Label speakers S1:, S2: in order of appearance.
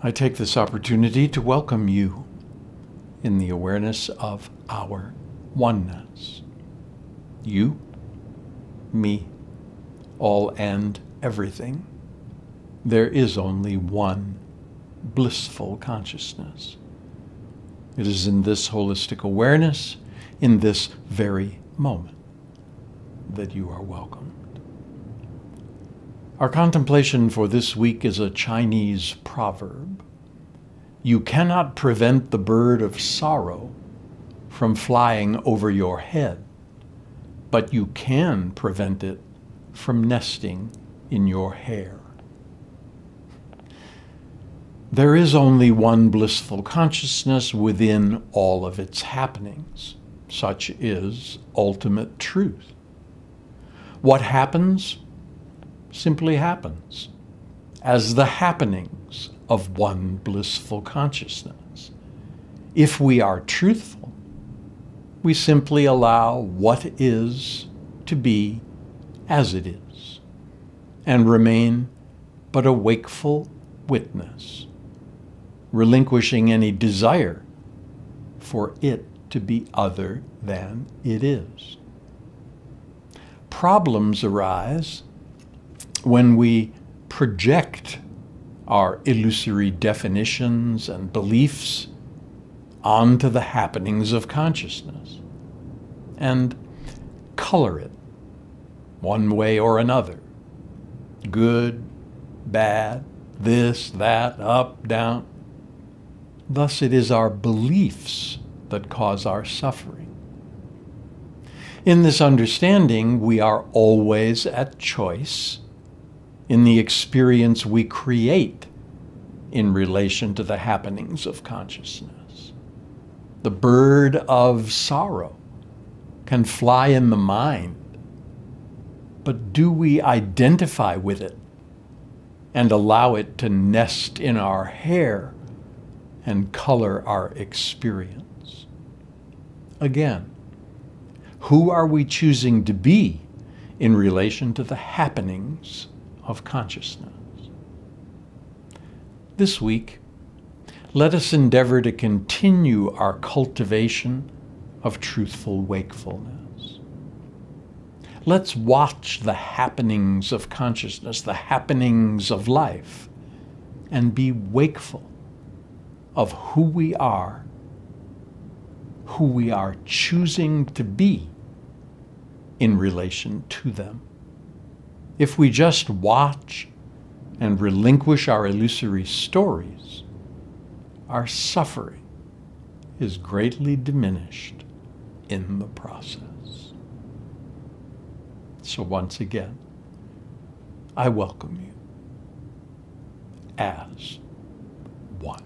S1: I take this opportunity to welcome you in the awareness of our oneness. You, me, all and everything. There is only one blissful consciousness. It is in this holistic awareness, in this very moment, that you are welcomed. Our contemplation for this week is a Chinese proverb. You cannot prevent the bird of sorrow from flying over your head, but you can prevent it from nesting in your hair. There is only one blissful consciousness within all of its happenings. Such is ultimate truth. What happens simply happens as the happenings of one blissful consciousness. If we are truthful, we simply allow what is to be as it is and remain but a wakeful witness, relinquishing any desire for it to be other than it is. Problems arise when we project our illusory definitions and beliefs onto the happenings of consciousness and color it one way or another. Good, bad, this, that, up, down. Thus it is our beliefs that cause our suffering. In this understanding, we are always at choice in the experience we create in relation to the happenings of consciousness. The bird of sorrow can fly in the mind, but do we identify with it and allow it to nest in our hair and color our experience? Again, who are we choosing to be in relation to the happenings of consciousness? This week, let us endeavor to continue our cultivation of truthful wakefulness. Let's watch the happenings of consciousness, the happenings of life, and be wakeful of who we are choosing to be in relation to them. If we just watch and relinquish our illusory stories, our suffering is greatly diminished in the process. So once again, I welcome you as one.